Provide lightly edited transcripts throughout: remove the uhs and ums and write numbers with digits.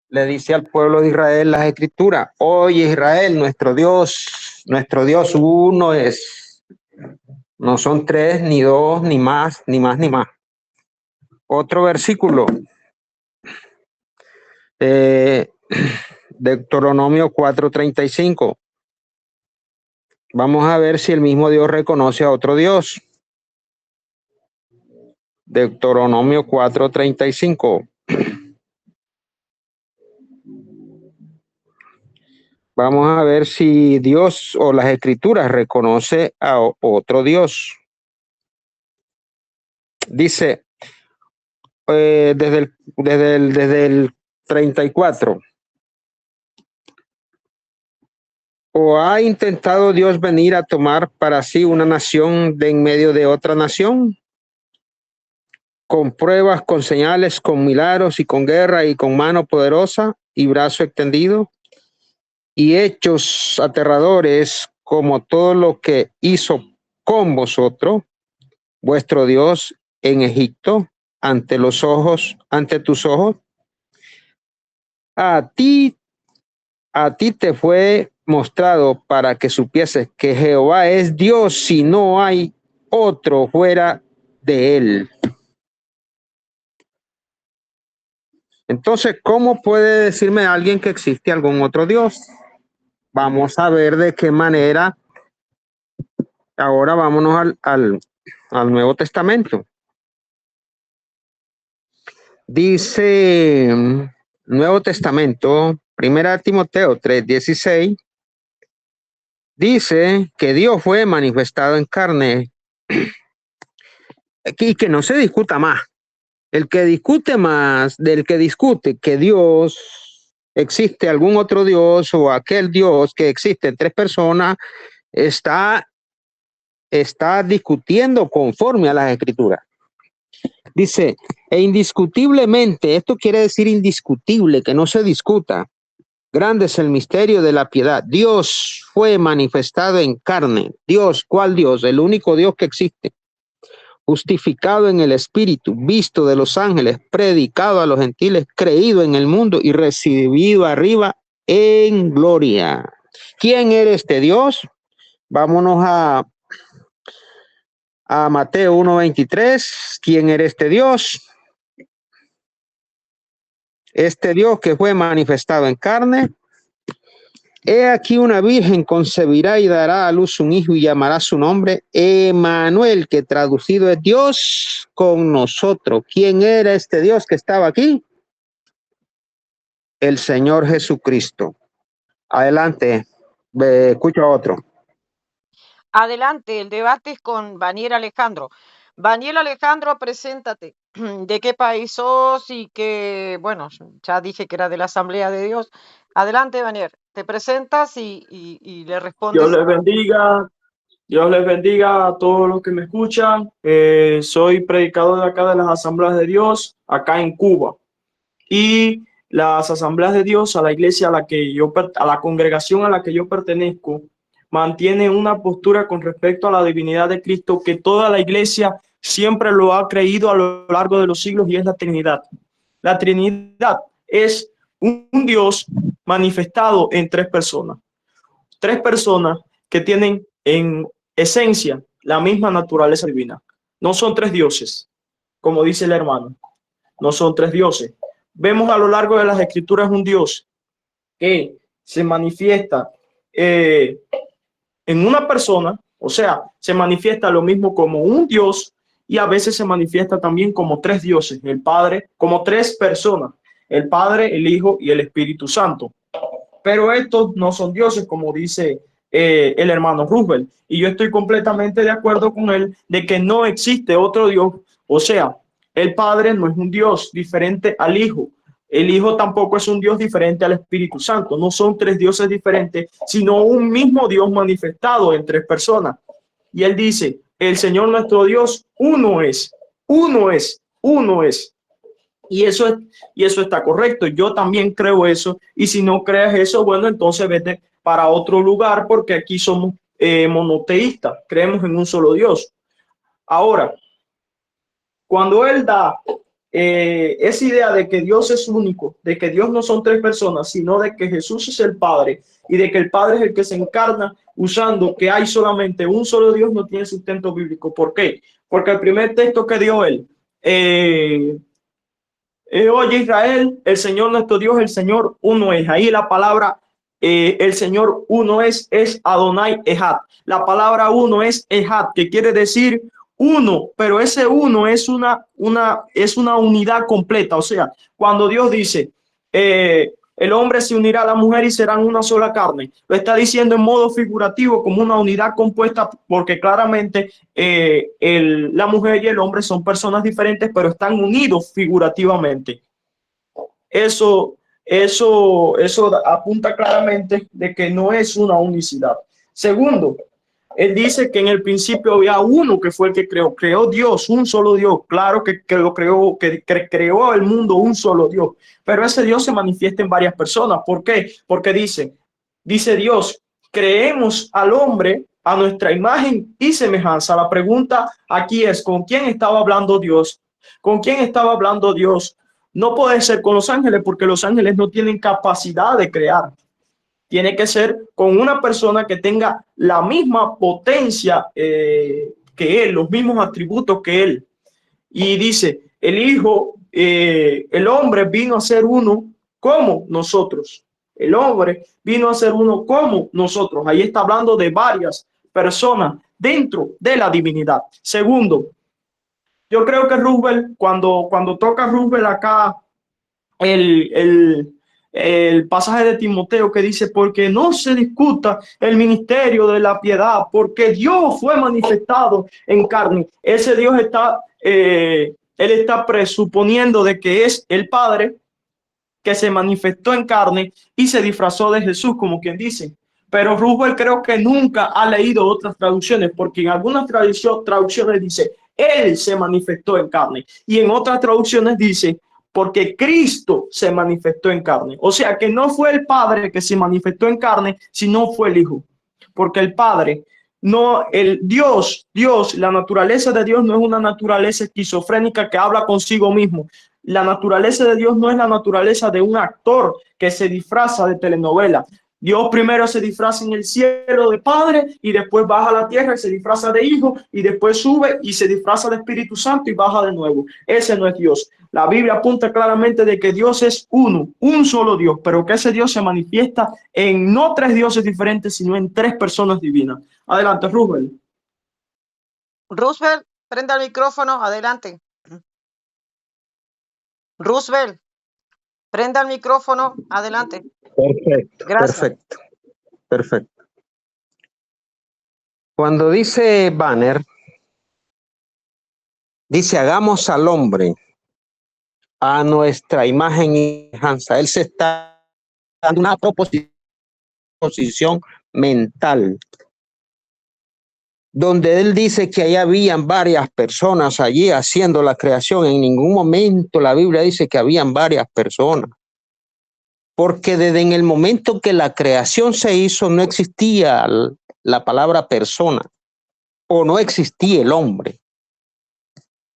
le dice al pueblo de Israel las escrituras: oye Israel, nuestro Dios uno es. No son tres, ni dos, ni más, ni más, ni más. Otro versículo, eh, Deuteronomio 4:35. Vamos a ver si el mismo Dios reconoce a otro Dios. Deuteronomio 4:35. Vamos a ver si Dios o las escrituras reconoce a otro Dios. Dice, desde el 34. ¿O ha intentado Dios venir a tomar para sí una nación de en medio de otra nación? Con pruebas, con señales, con milagros y con guerra y con mano poderosa y brazo extendido y hechos aterradores como todo lo que hizo con vosotros, vuestro Dios, en Egipto, ante tus ojos. A ti te fue mostrado para que supieses que Jehová es Dios, si no hay otro fuera de él. Entonces, ¿cómo puede decirme alguien que existe algún otro Dios? Vamos a ver de qué manera. Ahora vámonos al Nuevo Testamento. Dice Nuevo Testamento, 1 Timoteo 3:16, dice que Dios fue manifestado en carne y que no se discuta más. El que discute más, del que discute que Dios existe algún otro Dios o aquel Dios que existe en tres personas, está discutiendo conforme a las escrituras. Dice, e indiscutiblemente, esto quiere decir indiscutible, que no se discuta. Grande es el misterio de la piedad. Dios fue manifestado en carne. Dios, ¿cuál Dios? El único Dios que existe. Justificado en el Espíritu, visto de los ángeles, predicado a los gentiles, creído en el mundo y recibido arriba en gloria. ¿Quién era este Dios? Vámonos a Mateo 1:23. ¿Quién era este Dios? Este Dios que fue manifestado en carne. He aquí una virgen concebirá y dará a luz un hijo y llamará su nombre Emmanuel, que traducido es Dios con nosotros. ¿Quién era este Dios que estaba aquí? El Señor Jesucristo. Adelante, escucho a otro. Adelante, el debate es con Vaniel Alejandro. Vaniel Alejandro, preséntate. ¿De qué país sos? Y que, bueno, ya dije que era de la Asamblea de Dios. Adelante, Vaniel, te presentas y le respondes. Dios les bendiga a todos los que me escuchan. Soy predicador de acá de las Asambleas de Dios, acá en Cuba. Y las Asambleas de Dios, a la iglesia a la congregación a la que yo pertenezco, mantiene una postura con respecto a la divinidad de Cristo que toda la iglesia siempre lo ha creído a lo largo de los siglos, y es la Trinidad. La Trinidad es un Dios manifestado en tres personas que tienen en esencia la misma naturaleza divina. No son tres dioses, como dice el hermano, no son tres dioses. Vemos a lo largo de las escrituras un Dios que se manifiesta en una persona, o sea, se manifiesta lo mismo como un Dios, y a veces se manifiesta también como tres dioses, el Padre, como tres personas, el Padre, el Hijo y el Espíritu Santo. Pero estos no son dioses, como dice el hermano Roosevelt, y yo estoy completamente de acuerdo con él de que no existe otro Dios. O sea, el Padre no es un Dios diferente al Hijo, el Hijo tampoco es un Dios diferente al Espíritu Santo. No son tres dioses diferentes, sino un mismo Dios manifestado en tres personas. Y él dice, el Señor nuestro Dios uno es, uno es, uno es. Y eso está correcto. Yo también creo eso. Y si no crees eso, bueno, entonces vete para otro lugar, porque aquí somos monoteístas. Creemos en un solo Dios. Ahora, cuando él da esa idea de que Dios es único, de que Dios no son tres personas, sino de que Jesús es el Padre y de que el Padre es el que se encarna usando que hay solamente un solo Dios, no tiene sustento bíblico. ¿Por qué? Porque el primer texto que dio él, oye Israel, el Señor nuestro Dios, el Señor uno es. Ahí la palabra el Señor uno es Adonai Ejad. La palabra uno es Ejad, que quiere decir uno, pero ese uno es una unidad completa. O sea, cuando Dios dice, el hombre se unirá a la mujer y serán una sola carne, lo está diciendo en modo figurativo como una unidad compuesta, porque claramente la mujer y el hombre son personas diferentes, pero están unidos figurativamente. Eso apunta claramente de que no es una unicidad. Segundo, él dice que en el principio había uno que fue el que creó Dios, un solo Dios. Claro que lo creó, que creó el mundo un solo Dios, pero ese Dios se manifiesta en varias personas. ¿Por qué? Porque dice Dios, creemos al hombre a nuestra imagen y semejanza. La pregunta aquí es, ¿con quién estaba hablando Dios? ¿Con quién estaba hablando Dios? No puede ser con los ángeles porque los ángeles no tienen capacidad de crear. Tiene que ser con una persona que tenga la misma potencia que él, los mismos atributos que él. Y dice, el Hijo, el hombre vino a ser uno como nosotros. El hombre vino a ser uno como nosotros. Ahí está hablando de varias personas dentro de la divinidad. Segundo, yo creo que Roosevelt, cuando toca Roosevelt acá, el pasaje de Timoteo que dice, porque no se discuta el ministerio de la piedad, porque Dios fue manifestado en carne. Ese Dios él está presuponiendo de que es el Padre que se manifestó en carne y se disfrazó de Jesús, como quien dice. Pero Rubén creo que nunca ha leído otras traducciones, porque en algunas traducciones dice, Él se manifestó en carne. Y en otras traducciones dice, porque Cristo se manifestó en carne. O sea que no fue el Padre que se manifestó en carne, sino fue el Hijo. Porque el Padre, no, el Dios, la naturaleza de Dios no es una naturaleza esquizofrénica que habla consigo mismo. La naturaleza de Dios no es la naturaleza de un actor que se disfraza de telenovela. Dios primero se disfraza en el cielo de Padre y después baja a la tierra y se disfraza de Hijo y después sube y se disfraza de Espíritu Santo y baja de nuevo. Ese no es Dios. La Biblia apunta claramente de que Dios es uno, un solo Dios, pero que ese Dios se manifiesta en no tres dioses diferentes, sino en tres personas divinas. Adelante, Rubén. Roosevelt, prenda el micrófono, adelante. Roosevelt, prenda el micrófono, adelante. Perfecto, Gracias. perfecto. Cuando dice Banner, dice, hagamos al hombre a nuestra imagen y semejanza. Él se está dando una proposición mental, donde él dice que ahí habían varias personas allí haciendo la creación. En ningún momento la Biblia dice que habían varias personas, porque desde en el momento que la creación se hizo no existía la palabra persona o no existía el hombre.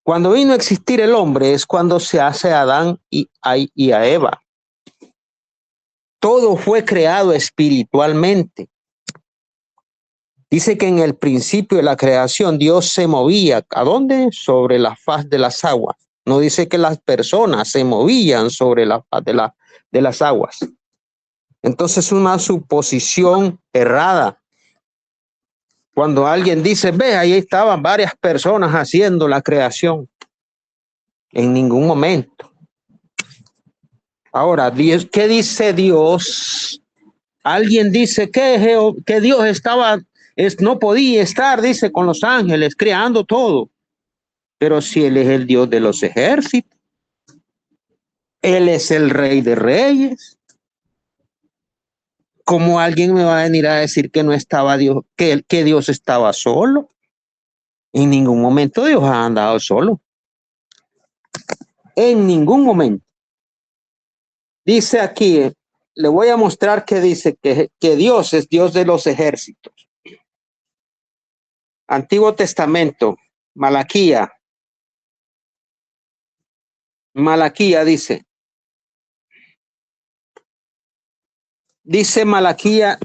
Cuando vino a existir el hombre es cuando se hace a Adán y a Eva. Todo fue creado espiritualmente. Dice que en el principio de la creación Dios se movía. ¿A dónde? Sobre la faz de las aguas. No dice que las personas se movían sobre la faz de las aguas. Entonces es una suposición errada. Cuando alguien dice, ve, ahí estaban varias personas haciendo la creación. En ningún momento. Ahora, ¿qué dice Dios? Alguien dice que Dios no podía estar, dice, con los ángeles, creando todo. Pero si Él es el Dios de los ejércitos, Él es el Rey de Reyes. ¿Cómo alguien me va a venir a decir que no estaba Dios, que Dios estaba solo? En ningún momento Dios ha andado solo. En ningún momento. Dice aquí, le voy a mostrar que dice que Dios es Dios de los ejércitos. Antiguo Testamento, Malaquía Malaquía dice Malaquía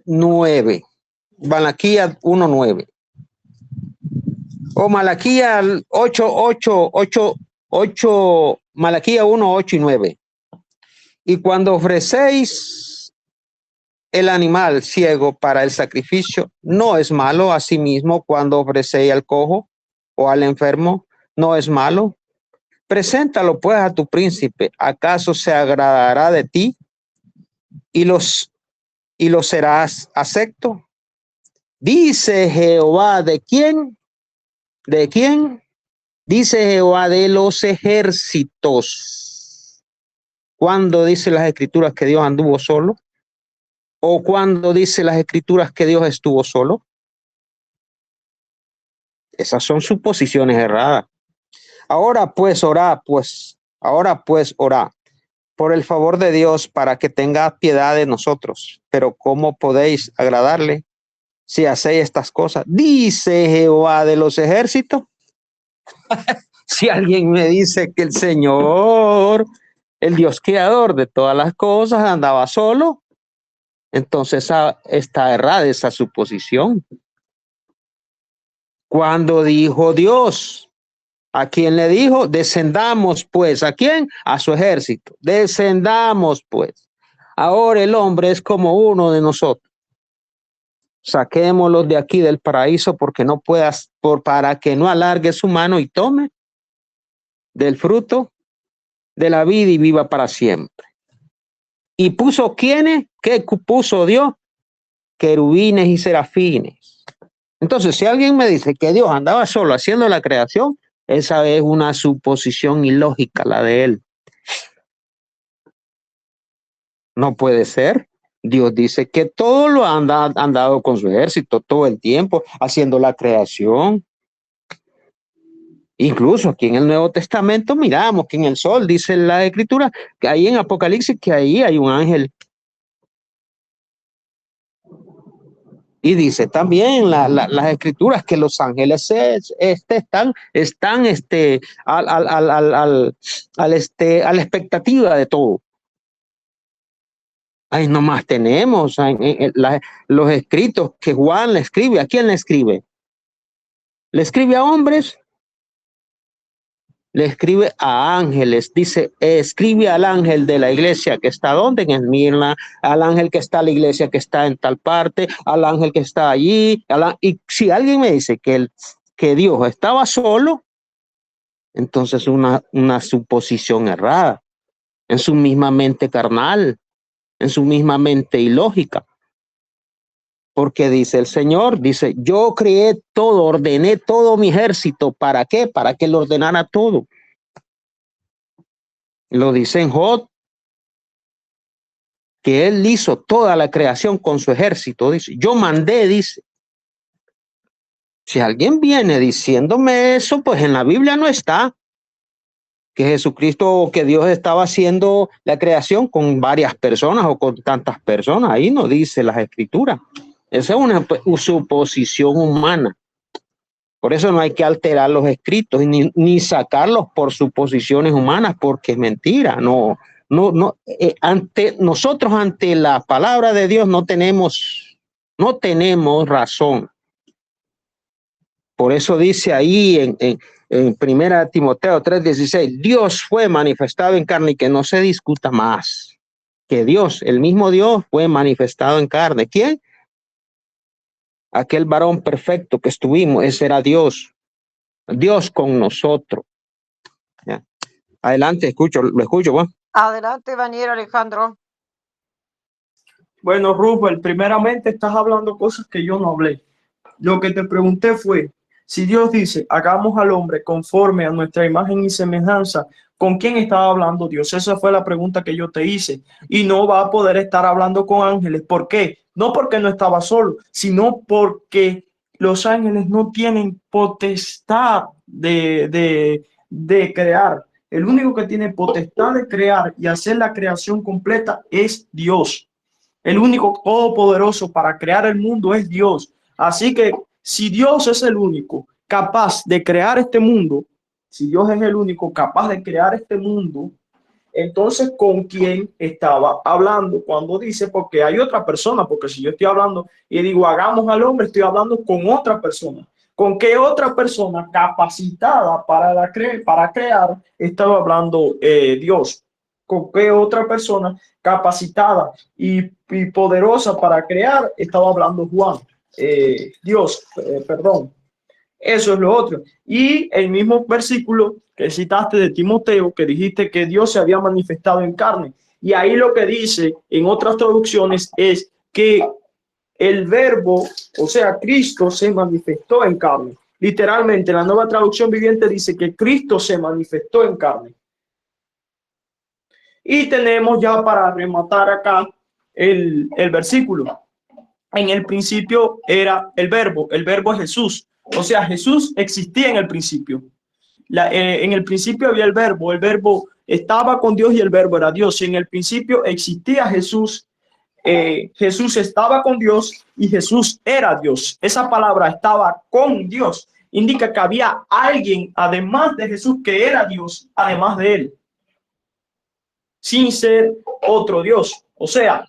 9, Malaquía 1:9. O Malaquía 8, Malaquía 1, 8 y 9. Y cuando ofrecéis el animal ciego para el sacrificio, no es malo. Asimismo, cuando ofrecéis al cojo o al enfermo, no es malo. Preséntalo pues a tu príncipe. ¿Acaso se agradará de ti y los serás acepto? Dice Jehová, ¿de quién? ¿De quién? Dice Jehová de los ejércitos. ¿Cuándo dice las escrituras que Dios anduvo solo? ¿O cuándo dice las escrituras que Dios estuvo solo? Esas son suposiciones erradas. Ahora pues orá por el favor de Dios para que tenga piedad de nosotros. Pero ¿cómo podéis agradarle si hacéis estas cosas? Dice Jehová de los ejércitos. Si alguien me dice que el Señor, el Dios creador de todas las cosas, andaba solo, entonces está errada esa suposición. Cuando dijo Dios, ¿a quién le dijo? Descendamos pues. ¿A quién? A su ejército. Descendamos pues. Ahora el hombre es como uno de nosotros. Saquémoslos de aquí del paraíso porque no puedas, para que no alargue su mano y tome del fruto de la vida y viva para siempre. ¿Y puso quiénes? ¿Qué puso Dios? Querubines y serafines. Entonces, si alguien me dice que Dios andaba solo haciendo la creación, esa es una suposición ilógica, la de él. No puede ser. Dios dice que todo lo ha andado con su ejército todo el tiempo, haciendo la creación. Incluso aquí en el Nuevo Testamento miramos que en el sol, dice la Escritura, que ahí en Apocalipsis, que ahí hay un ángel. Y dice también las Escrituras que los ángeles están a la expectativa de todo. Ahí nomás tenemos los escritos que Juan le escribe. ¿A quién le escribe? ¿Le escribe a hombres? Le escribe a ángeles. Dice, escribe al ángel de la iglesia que está donde, en Esmirna, al ángel que está en la iglesia que está en tal parte, al ángel que está allí. Y si alguien me dice que Dios estaba solo, entonces una suposición errada en su misma mente carnal, en su misma mente ilógica. Porque dice el Señor, dice, yo creé todo, ordené todo mi ejército. ¿Para qué? Para que lo ordenara todo. Lo dice en Job, que él hizo toda la creación con su ejército. Dice, yo mandé, dice. Si alguien viene diciéndome eso, pues en la Biblia no está. Que Jesucristo o que Dios estaba haciendo la creación con varias personas o con tantas personas. Ahí no dice las escrituras. Esa es una suposición humana. Por eso no hay que alterar los escritos ni sacarlos por suposiciones humanas, porque es mentira. Nosotros ante la palabra de Dios no tenemos razón. Por eso dice ahí en 1 Timoteo 3:16, Dios fue manifestado en carne y que no se discuta más. Que Dios, el mismo Dios, fue manifestado en carne. ¿Quién? Aquel varón perfecto que estuvimos, ese era Dios. Dios con nosotros. ¿Ya? Adelante, lo escucho, ¿va? Adelante, Daniel Alejandro. Bueno, Rubén, primeramente estás hablando cosas que yo no hablé. Lo que te pregunté fue, si Dios dice, hagamos al hombre conforme a nuestra imagen y semejanza, ¿con quién estaba hablando Dios? Esa fue la pregunta que yo te hice. Y no va a poder estar hablando con ángeles. ¿Por qué? No porque no estaba solo, sino porque los ángeles no tienen potestad de crear. El único que tiene potestad de crear y hacer la creación completa es Dios. El único todopoderoso para crear el mundo es Dios. Así que si Dios es el único capaz de crear este mundo, si Dios es el único capaz de crear este mundo, entonces, ¿con quién estaba hablando cuando dice? Porque hay otra persona, porque si yo estoy hablando y digo hagamos al hombre, estoy hablando con otra persona. ¿Con qué otra persona capacitada para crear estaba hablando Dios? ¿Con qué otra persona capacitada y poderosa para crear estaba hablando Juan? Dios, perdón. Eso es lo otro. Y el mismo versículo que citaste de Timoteo, que dijiste que Dios se había manifestado en carne. Y ahí lo que dice en otras traducciones es que el verbo, o sea, Cristo se manifestó en carne. Literalmente, la Nueva Traducción Viviente dice que Cristo se manifestó en carne. Y tenemos ya para rematar acá el versículo. En el principio era el verbo es Jesús. O sea, Jesús existía en el principio. En el principio había el verbo estaba con Dios y el verbo era Dios. En el principio existía Jesús, Jesús estaba con Dios y Jesús era Dios. Esa palabra estaba con Dios indica que había alguien además de Jesús que era Dios, además de él, sin ser otro Dios. O sea,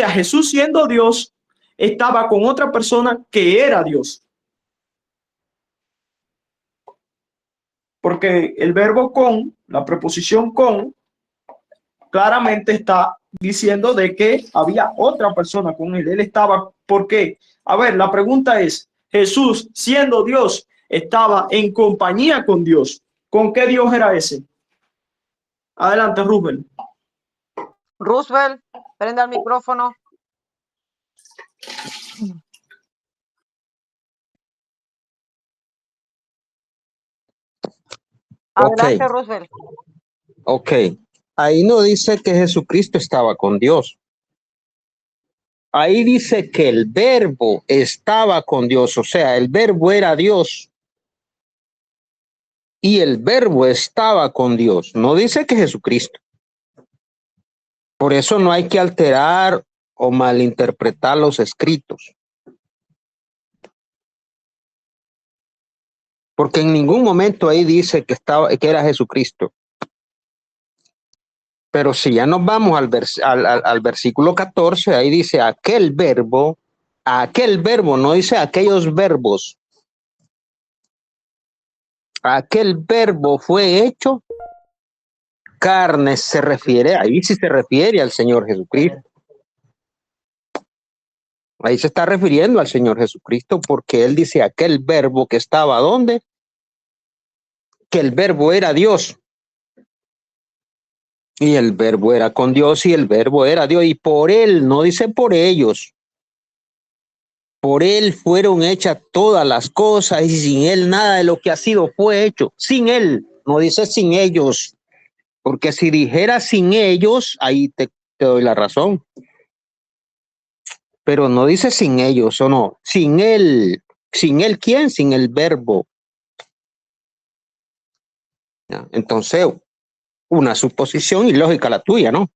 Jesús siendo Dios estaba con otra persona que era Dios. Porque el verbo con, la preposición con, claramente está diciendo de que había otra persona con él. Él estaba, ¿por qué? A ver, la pregunta es, Jesús, siendo Dios, estaba en compañía con Dios. ¿Con qué Dios era ese? Adelante, Rubén. Roosevelt, prenda el micrófono. Adelante, Roosevelt. Ok. Ahí no dice que Jesucristo estaba con Dios. Ahí dice que el verbo estaba con Dios, o sea, el verbo era Dios. Y el verbo estaba con Dios. No dice que Jesucristo. Por eso no hay que alterar o malinterpretar los escritos. Porque en ningún momento ahí dice que era Jesucristo. Pero si ya nos vamos al versículo 14, ahí dice aquel verbo, no dice aquellos verbos. Aquel verbo fue hecho carne, ahí sí se refiere al Señor Jesucristo. Ahí se está refiriendo al Señor Jesucristo porque él dice aquel verbo que estaba ¿dónde? Que el verbo era Dios. Y el verbo era con Dios y el verbo era Dios. Y por él, no dice por ellos. Por él fueron hechas todas las cosas y sin él nada de lo que ha sido fue hecho. Sin él, no dice sin ellos. Porque si dijera sin ellos, ahí te doy la razón. Pero no dice sin ellos o no. Sin él. ¿Sin él quién? Sin el verbo. Entonces, una suposición ilógica la tuya, ¿no?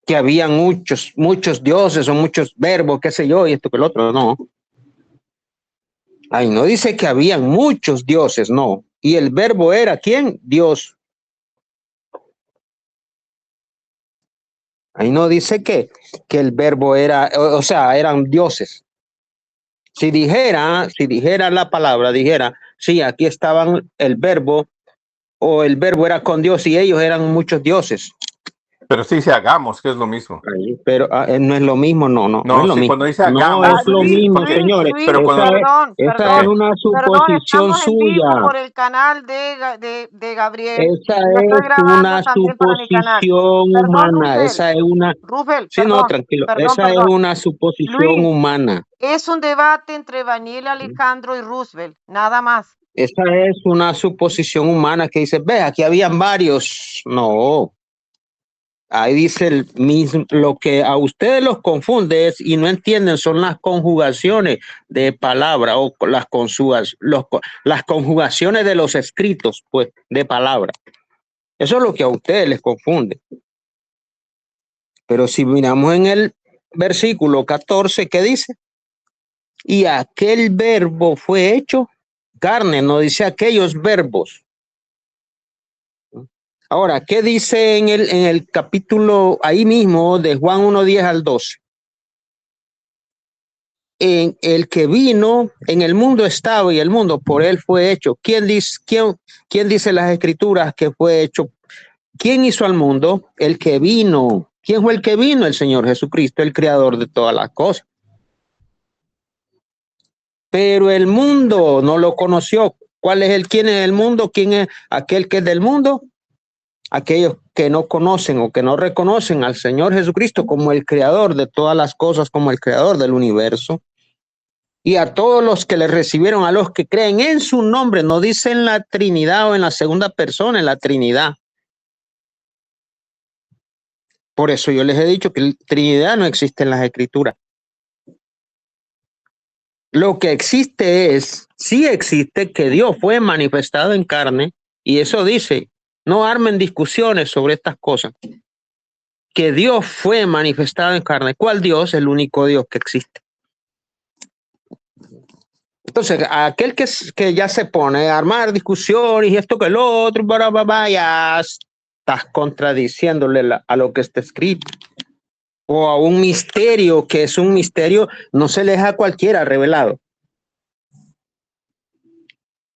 Que habían muchos dioses o muchos verbos, qué sé yo, y esto que el otro, no. Ahí no dice que habían muchos dioses, no. Y el verbo era ¿quién? Dios. Ahí no dice que el verbo era, o sea, eran dioses. Si dijera la palabra, dijera, sí, aquí estaban el verbo, o el verbo era con Dios y ellos eran muchos dioses. Pero sí dice hagamos, que es lo mismo. Pero no es lo mismo, no es lo mismo. Cuando dice hagamos, no es lo mismo, señores. Pero esa es una suposición suya. Por el canal de Gabriel. Esa es una suposición humana. Esa es una. Rubel, sí, no, tranquilo. Esa es una suposición humana. Es un debate entre Daniel Alejandro y Roosevelt, nada más. Esa es una suposición humana que dice, ve, aquí habían varios. No. Ahí dice el mismo, lo que a ustedes los confunde y no entienden son las conjugaciones de palabra o las conjugaciones de los escritos, pues, de palabra. Eso es lo que a ustedes les confunde. Pero si miramos en el versículo 14, ¿qué dice? Y aquel verbo fue hecho carne, no dice aquellos verbos. Ahora, ¿qué dice en el capítulo ahí mismo de Juan 1:10 al 12? En el que vino, en el mundo estaba y el mundo por él fue hecho. ¿Quién dice las escrituras que fue hecho? ¿Quién hizo al mundo? El que vino. ¿Quién fue el que vino? El Señor Jesucristo, el creador de todas las cosas. Pero el mundo no lo conoció. ¿Quién es el mundo? ¿Quién es aquel que es del mundo? Aquellos que no conocen o que no reconocen al Señor Jesucristo como el creador de todas las cosas, como el creador del universo. Y a todos los que le recibieron, a los que creen en su nombre, no dice en la Trinidad o en la segunda persona, en la Trinidad. Por eso yo les he dicho que la Trinidad no existe en las Escrituras. Lo que existe sí existe que Dios fue manifestado en carne, y eso dice, no armen discusiones sobre estas cosas. Que Dios fue manifestado en carne. ¿Cuál Dios? El único Dios que existe. Entonces, aquel que ya se pone a armar discusiones y esto que el otro, ya estás contradiciéndole a lo que está escrito. O a un misterio que es un misterio, no se le deja a cualquiera revelado.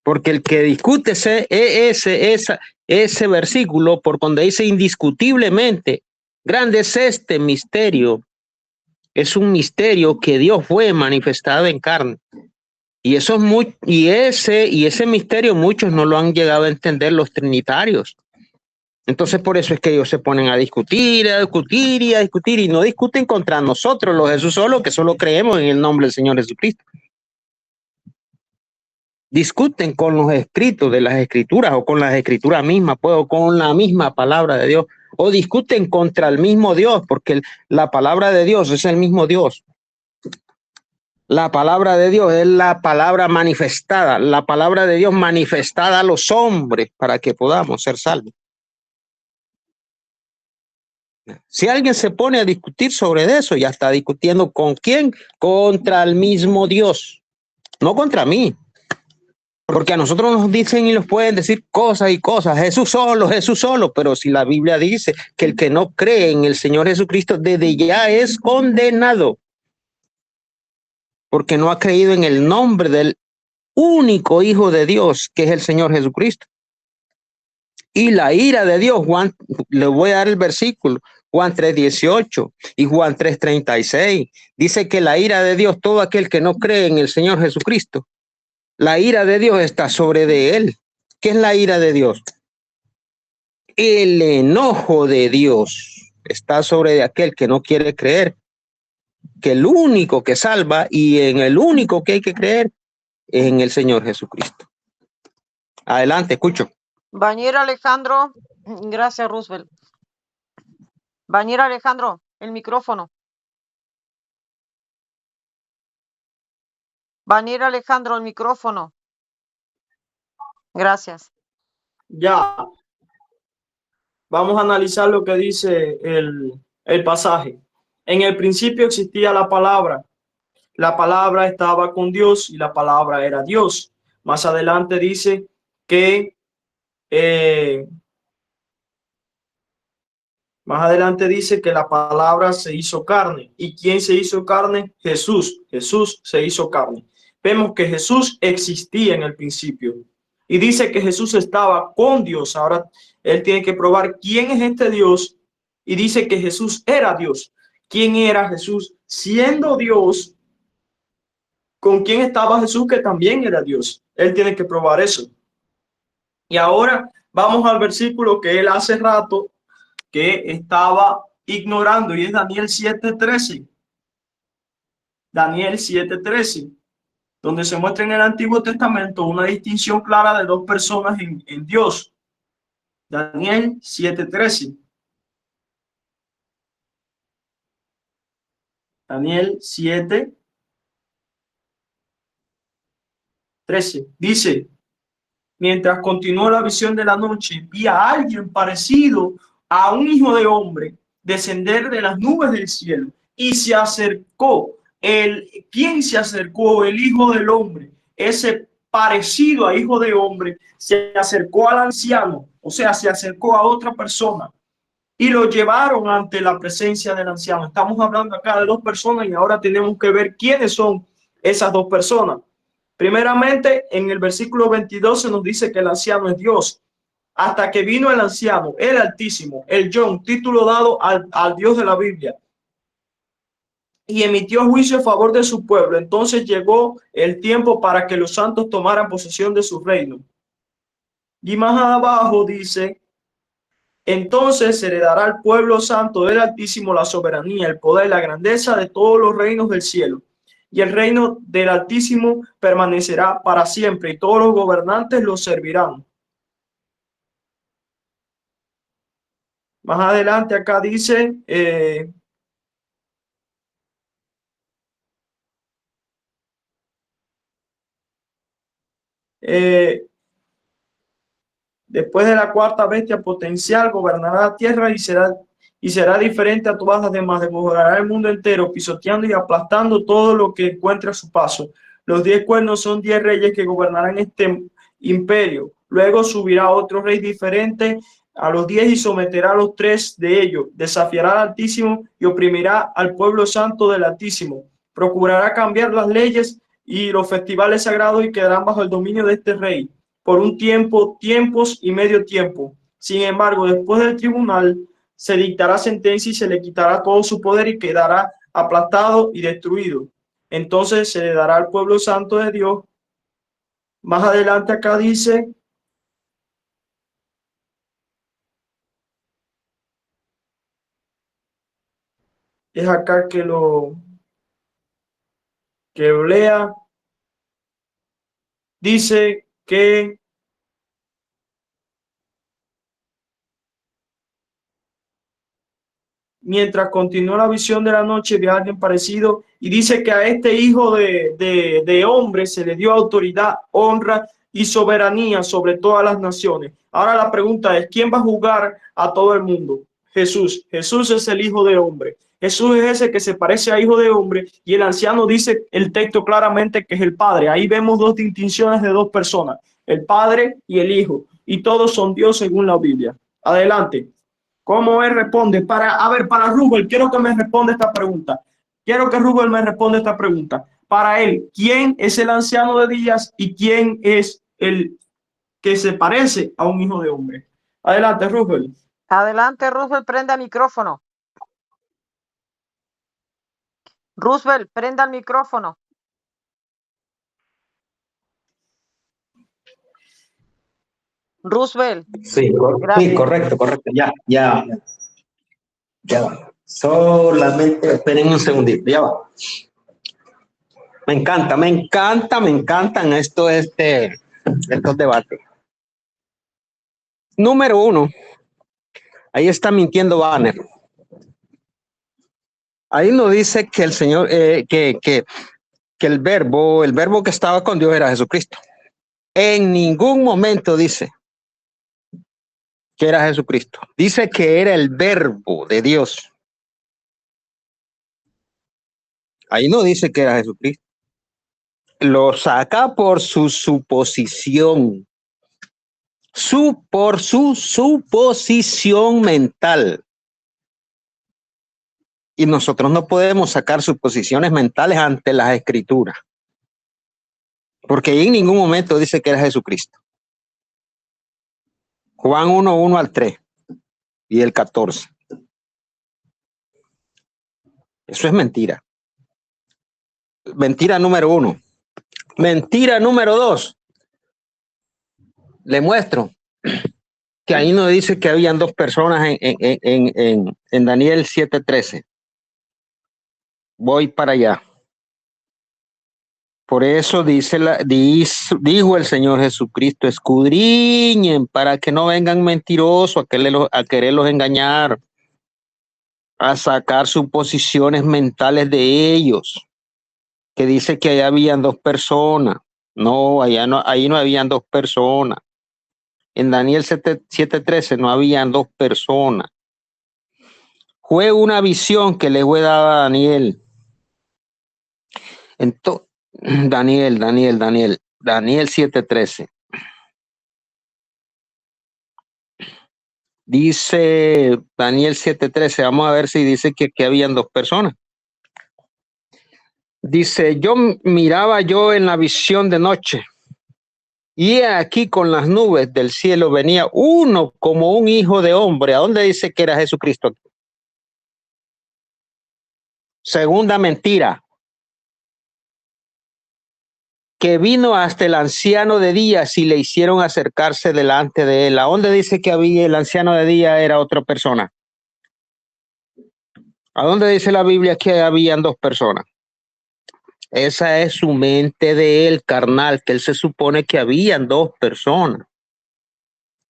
Porque el que discute ese versículo, por donde dice indiscutiblemente, grande es este misterio, es un misterio que Dios fue manifestado en carne. Y eso es ese misterio muchos no lo han llegado a entender los trinitarios. Entonces por eso es que ellos se ponen a discutir y no discuten contra nosotros los Jesús solo, que solo creemos en el nombre del Señor Jesucristo. Discuten con los escritos de las escrituras o con las escrituras mismas, pues, o con la misma palabra de Dios, o discuten contra el mismo Dios, porque la palabra de Dios es el mismo Dios. La palabra de Dios es la palabra manifestada, la palabra de Dios manifestada a los hombres para que podamos ser salvos. Si alguien se pone a discutir sobre eso, ya está discutiendo ¿con quién? Contra el mismo Dios, no contra mí. Porque a nosotros nos dicen y nos pueden decir cosas y cosas, Jesús solo, pero si la Biblia dice que el que no cree en el Señor Jesucristo desde ya es condenado, porque no ha creído en el nombre del único Hijo de Dios, que es el Señor Jesucristo. Y la ira de Dios, Juan, le voy a dar el versículo, Juan 3:18 y Juan 3:36, dice que la ira de Dios, todo aquel que no cree en el Señor Jesucristo, la ira de Dios está sobre de él. ¿Qué es la ira de Dios? El enojo de Dios está sobre de aquel que no quiere creer, que el único que salva y en el único que hay que creer es en el Señor Jesucristo. Adelante, escucho. Bañera Alejandro, gracias Roosevelt. Bañera Alejandro, el micrófono. Bañera Alejandro, el micrófono. Gracias. Ya. Vamos a analizar lo que dice el pasaje. En el principio existía la palabra estaba con Dios y la palabra era Dios. Más adelante dice que la palabra se hizo carne. ¿Y quién se hizo carne? Jesús. Jesús se hizo carne. Vemos que Jesús existía en el principio. Y dice que Jesús estaba con Dios. Ahora él tiene que probar quién es este Dios. Y dice que Jesús era Dios. ¿Quién era Jesús? Siendo Dios, ¿con quién estaba Jesús que también era Dios? Él tiene que probar eso. Y ahora vamos al versículo que él hace rato que estaba ignorando, y es Daniel 7:13. Daniel 7:13, donde se muestra en el Antiguo Testamento una distinción clara de dos personas en Dios. Daniel 7:13. Daniel 7:13 dice: mientras continuó la visión de la noche, vi a alguien parecido a un hijo de hombre descender de las nubes del cielo y se acercó. ¿Quién se acercó? El Hijo del Hombre, ese parecido a hijo de hombre, se acercó al anciano, o sea, se acercó a otra persona y lo llevaron ante la presencia del anciano. Estamos hablando acá de dos personas y ahora tenemos que ver quiénes son esas dos personas. Primeramente, en el versículo 22 se nos dice que el anciano es Dios. Hasta que vino el anciano, el Altísimo, el John, título dado al Dios de la Biblia, y emitió juicio a favor de su pueblo. Entonces llegó el tiempo para que los santos tomaran posesión de su reino. Y más abajo dice: entonces se le dará al pueblo santo del Altísimo la soberanía, el poder y la grandeza de todos los reinos del cielo. Y el reino del Altísimo permanecerá para siempre, y todos los gobernantes lo servirán. Más adelante acá dice, después de la cuarta bestia potencial, gobernará la tierra y será diferente a todas las demás, devorará el mundo entero, pisoteando y aplastando todo lo que encuentre a su paso. Los 10 cuernos son 10 reyes que gobernarán este imperio. Luego subirá otro rey diferente a los 10 y someterá a los 3 de ellos. Desafiará al Altísimo y oprimirá al pueblo santo del Altísimo. Procurará cambiar las leyes y los festivales sagrados y quedarán bajo el dominio de este rey por un tiempo, tiempos y medio tiempo. Sin embargo, después del tribunal se dictará sentencia y se le quitará todo su poder y quedará aplastado y destruido. Entonces se le dará al pueblo santo de Dios. Más adelante acá dice, es acá que lo lea, dice que mientras continúa la visión de la noche, ve a alguien parecido y dice que a este hijo de hombre se le dio autoridad, honra y soberanía sobre todas las naciones. Ahora la pregunta es, ¿quién va a juzgar a todo el mundo? Jesús. Jesús es el hijo de hombre. Jesús es ese que se parece a hijo de hombre, y el anciano dice el texto claramente que es el Padre. Ahí vemos dos distinciones de dos personas, el Padre y el Hijo, y todos son Dios según la Biblia. Adelante. ¿Cómo él responde? Para Rubel, quiero que me responda esta pregunta. Quiero que Rubel me responda esta pregunta. Para él, ¿quién es el anciano de días y quién es el que se parece a un hijo de hombre? Adelante, Rubel. Adelante, Roosevelt, prenda el micrófono. Roosevelt, prenda el micrófono. Roosevelt. Sí, sí, correcto. Ya. Solamente esperen un segundito, ya va. Me encantan estos debates. Número uno, ahí está mintiendo Banner. Ahí nos dice que el Señor, que el verbo que estaba con Dios era Jesucristo. En ningún momento dice que era Jesucristo. Dice que era el verbo de Dios. Ahí no dice que era Jesucristo. Lo saca por su suposición. Por su suposición mental. Y nosotros no podemos sacar suposiciones mentales ante las escrituras. Porque en ningún momento dice que era Jesucristo. Juan 1:1 al 3 y el 14. Eso es mentira. Mentira número uno. Mentira número dos. Le muestro que ahí nos dice que habían dos personas en Daniel 7:13. Voy para allá. Por eso dijo el Señor Jesucristo, escudriñen para que no vengan mentirosos a quererlos engañar, a sacar suposiciones mentales de ellos, que dice que allá habían dos personas. No, ahí no habían dos personas. En Daniel 7:13 no habían dos personas. Fue una visión que le fue dada a Daniel. Entonces, Daniel Daniel 7:13. Dice Daniel 7:13, vamos a ver si dice que habían dos personas. Dice, miraba yo en la visión de noche, y aquí con las nubes del cielo venía uno como un hijo de hombre. ¿A dónde dice que era Jesucristo? Segunda mentira. Que vino hasta el anciano de días y le hicieron acercarse delante de él. ¿A dónde dice que había el anciano de días era otra persona? ¿A dónde dice la Biblia que habían dos personas? Esa es su mente de él, carnal, que él se supone que habían dos personas.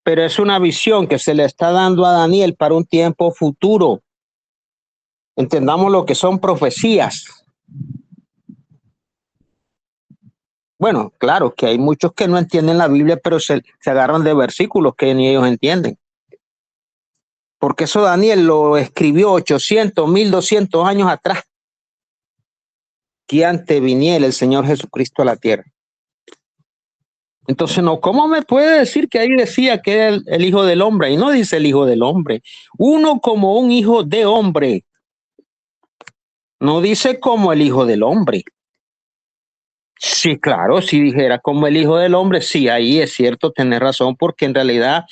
Pero es una visión que se le está dando a Daniel para un tiempo futuro. Entendamos lo que son profecías. Bueno, claro que hay muchos que no entienden la Biblia, pero se agarran de versículos que ni ellos entienden. Porque eso Daniel lo escribió 800, 1200 años atrás, que antes viniera el Señor Jesucristo a la tierra. Entonces, no, ¿cómo me puede decir que ahí decía que era el hijo del hombre? Y no dice el hijo del hombre. Uno como un hijo de hombre. No dice como el hijo del hombre. Sí, claro, si dijera como el hijo del hombre, sí, ahí es cierto, tenés razón, porque en realidad,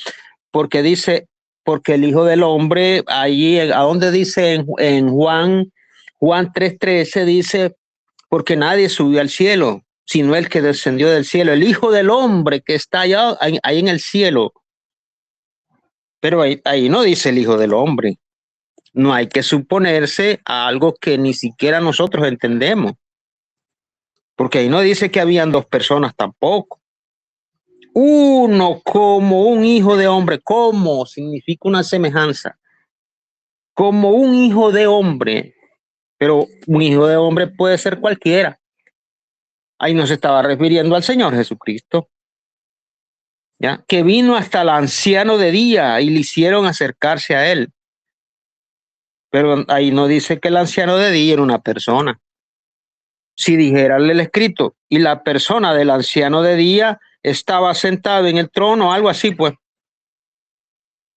porque dice, porque el hijo del hombre, ahí, ¿a dónde dice en Juan 3:13 dice, porque nadie subió al cielo, sino el que descendió del cielo, el hijo del hombre que está allá, ahí en el cielo. Pero ahí no dice el hijo del hombre. No hay que suponerse a algo que ni siquiera nosotros entendemos. Porque ahí no dice que habían dos personas tampoco. Uno como un hijo de hombre. ¿Cómo? Significa una semejanza. Como un hijo de hombre. Pero un hijo de hombre puede ser cualquiera. Ahí no se estaba refiriendo al Señor Jesucristo. ¿Ya? Que vino hasta el anciano de día y le hicieron acercarse a él. Pero ahí no dice que el anciano de día era una persona. Si dijera el escrito y la persona del anciano de día estaba sentada en el trono, algo así, pues.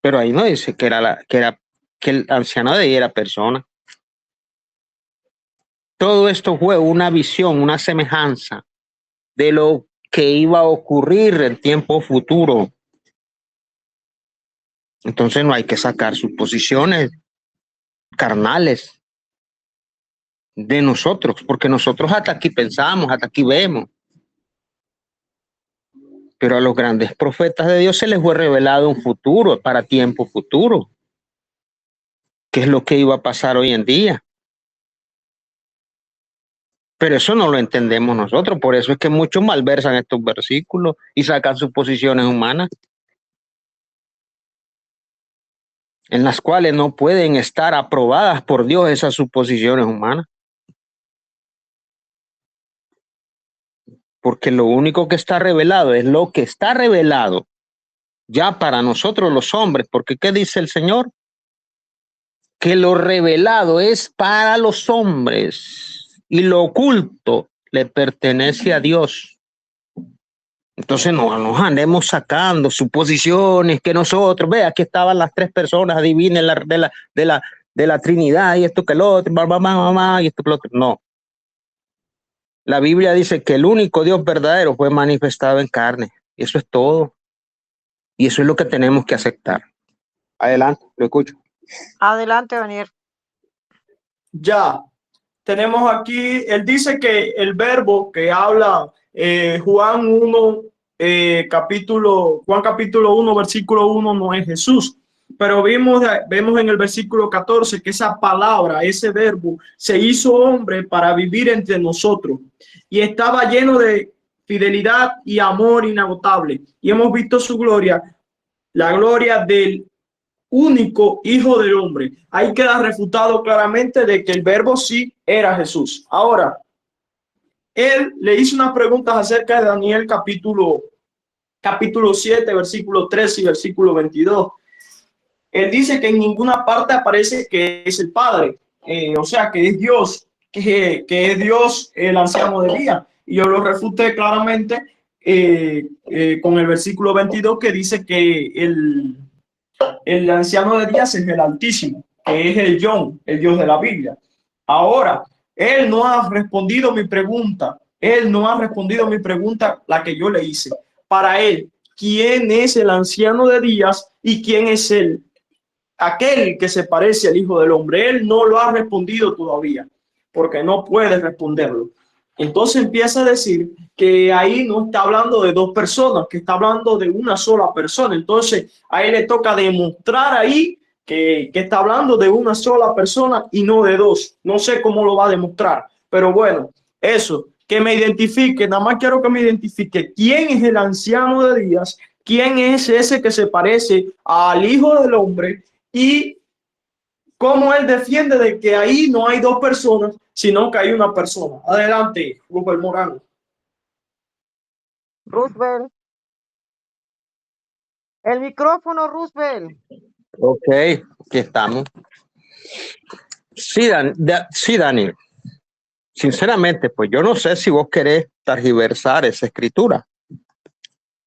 Pero ahí no dice que el anciano de día era persona. Todo esto fue una visión, una semejanza de lo que iba a ocurrir en tiempo futuro. Entonces no hay que sacar suposiciones carnales de nosotros, porque nosotros hasta aquí pensamos, hasta aquí vemos. Pero a los grandes profetas de Dios se les fue revelado un futuro, para tiempo futuro. ¿Qué es lo que iba a pasar hoy en día? Pero eso no lo entendemos nosotros, por eso es que muchos malversan estos versículos y sacan suposiciones humanas, en las cuales no pueden estar aprobadas por Dios esas suposiciones humanas. Porque lo único que está revelado es lo que está revelado ya para nosotros los hombres, porque ¿qué dice el Señor? Que lo revelado es para los hombres y lo oculto le pertenece a Dios. Entonces no nos andemos sacando suposiciones que nosotros, vea, aquí estaban las tres personas, adivinen de la Trinidad y esto que el otro, y esto que el otro. No. La Biblia dice que el único Dios verdadero fue manifestado en carne. Y eso es todo. Y eso es lo que tenemos que aceptar. Adelante, lo escucho. Adelante, Daniel. Ya, tenemos aquí, él dice que el verbo que habla Juan 1, Juan capítulo 1, versículo 1 no es Jesús. Pero vemos en el versículo 14 que esa palabra, ese verbo, se hizo hombre para vivir entre nosotros y estaba lleno de fidelidad y amor inagotable. Y hemos visto su gloria, la gloria del único Hijo del Hombre. Ahí queda refutado claramente de que el verbo sí era Jesús. Ahora, él le hizo unas preguntas acerca de Daniel capítulo 7, versículo 13 y versículo 22. Él dice que en ninguna parte aparece que es el Padre, o sea, que es Dios, que es Dios el anciano de día. Y yo lo refuté claramente con el versículo 22 que dice que el anciano de días es el Altísimo, que es el John, el Dios de la Biblia. Ahora, él no ha respondido mi pregunta. Él no ha respondido mi pregunta, la que yo le hice. Para él, ¿quién es el anciano de días y quién es aquel que se parece al Hijo del Hombre? Él no lo ha respondido todavía, porque no puede responderlo. Entonces empieza a decir que ahí no está hablando de dos personas, que está hablando de una sola persona. Entonces a él le toca demostrar ahí que está hablando de una sola persona y no de dos. No sé cómo lo va a demostrar, pero bueno, eso, que me identifique, nada más quiero que me identifique quién es el anciano de días, quién es ese que se parece al Hijo del Hombre y cómo él defiende de que ahí no hay dos personas, sino que hay una persona. Adelante, Rubén Morano. Roosevelt. El micrófono, Roosevelt. Ok, aquí estamos. Sí, Daniel. Sinceramente, pues yo no sé si vos querés tergiversar esa escritura,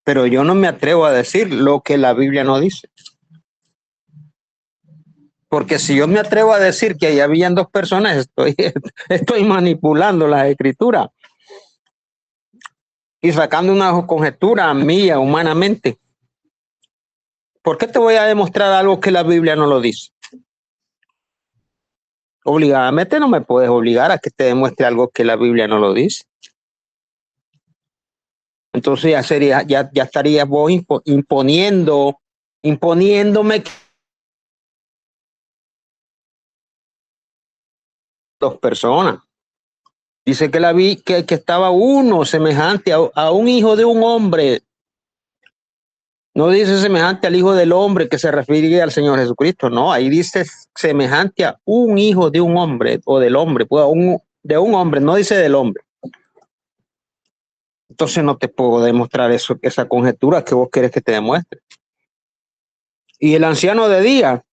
pero yo no me atrevo a decir lo que la Biblia no dice. Porque si yo me atrevo a decir que ahí habían dos personas, estoy manipulando las escrituras y sacando una conjetura mía humanamente. ¿Por qué te voy a demostrar algo que la Biblia no lo dice? Obligadamente no me puedes obligar a que te demuestre algo que la Biblia no lo dice. Entonces ya estarías vos imponiéndome dos personas. Dice que la vi que estaba uno semejante a un hijo de un hombre. No dice semejante al Hijo del Hombre que se refiere al Señor Jesucristo, no, ahí dice semejante a un hijo de un hombre o del hombre, de un hombre, no dice del hombre. Entonces no te puedo demostrar esa conjetura que vos querés que te demuestre. Y el anciano de día,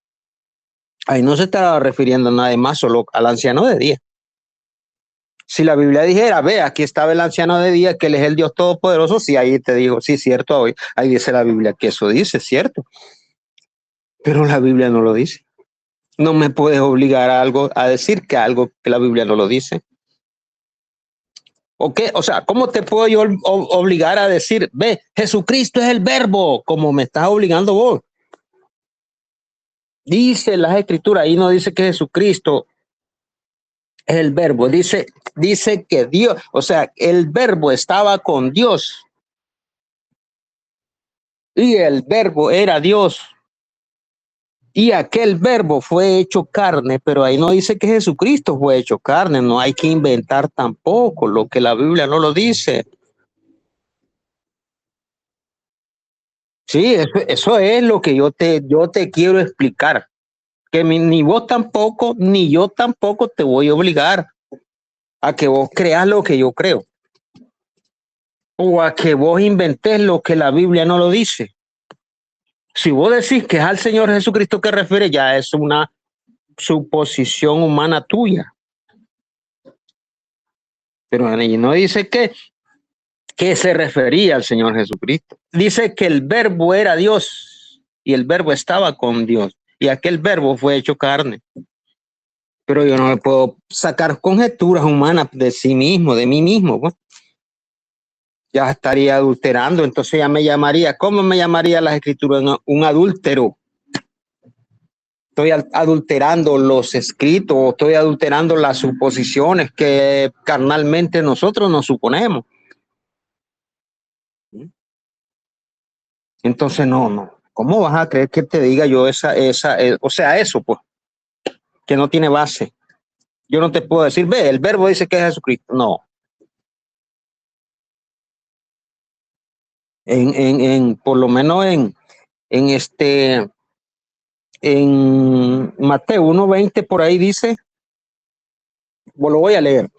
ahí no se está refiriendo a nadie más, solo al anciano de día. Si la Biblia dijera, ve, aquí estaba el anciano de día, que él es el Dios Todopoderoso, sí, ahí te digo, sí, cierto, ahí dice la Biblia que eso dice, cierto. Pero la Biblia no lo dice. No me puedes obligar a decir que algo que la Biblia no lo dice. ¿O qué? O sea, ¿cómo te puedo yo obligar a decir, ve, Jesucristo es el verbo, como me estás obligando vos? Dice las escrituras, ahí no dice que Jesucristo es el verbo, dice que Dios, o sea, el verbo estaba con Dios y el verbo era Dios y aquel verbo fue hecho carne, pero ahí no dice que Jesucristo fue hecho carne, no hay que inventar tampoco lo que la Biblia no lo dice. Sí, eso es lo que yo te quiero explicar, que ni vos tampoco, ni yo tampoco te voy a obligar a que vos creas lo que yo creo. O a que vos inventes lo que la Biblia no lo dice. Si vos decís que es al Señor Jesucristo que refiere, ya es una suposición humana tuya. Pero ahí no dice que se refería al Señor Jesucristo. Dice que el verbo era Dios y el verbo estaba con Dios y aquel verbo fue hecho carne. Pero yo no me puedo sacar conjeturas humanas de sí mismo, de mí mismo, pues. Ya estaría adulterando, entonces ya me llamaría, ¿cómo me llamaría las escrituras? Un adúltero. Estoy adulterando los escritos, estoy adulterando las suposiciones que carnalmente nosotros nos suponemos. Entonces no. ¿Cómo vas a creer que te diga yo o sea, eso, pues, que no tiene base? Yo no te puedo decir, ve, el verbo dice que es Jesucristo. No. Por lo menos en Mateo 1:20 por ahí dice, lo voy a leer.